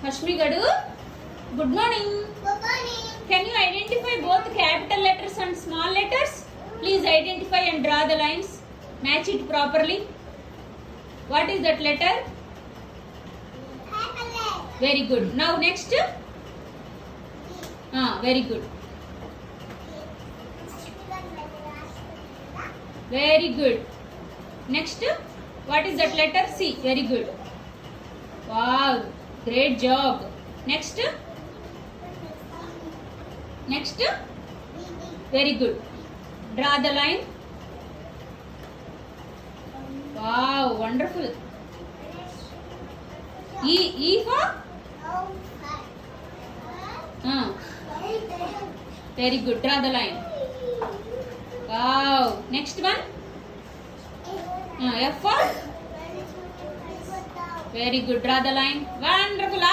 Hashmi Gadu, good morning. Good morning. Can you identify both capital letters and small letters? Please identify and draw the lines. Match it properly. What is that letter? Apple. Very good. Now next. Very good. Very good. Next. What is that letter? C. Very good. Wow. Great job. Next. Next. Very good. Draw the line. Wow. Wonderful. E for? Very good. Draw the line. Wow. Next one. F for? Very good. Draw the line. Wonderful.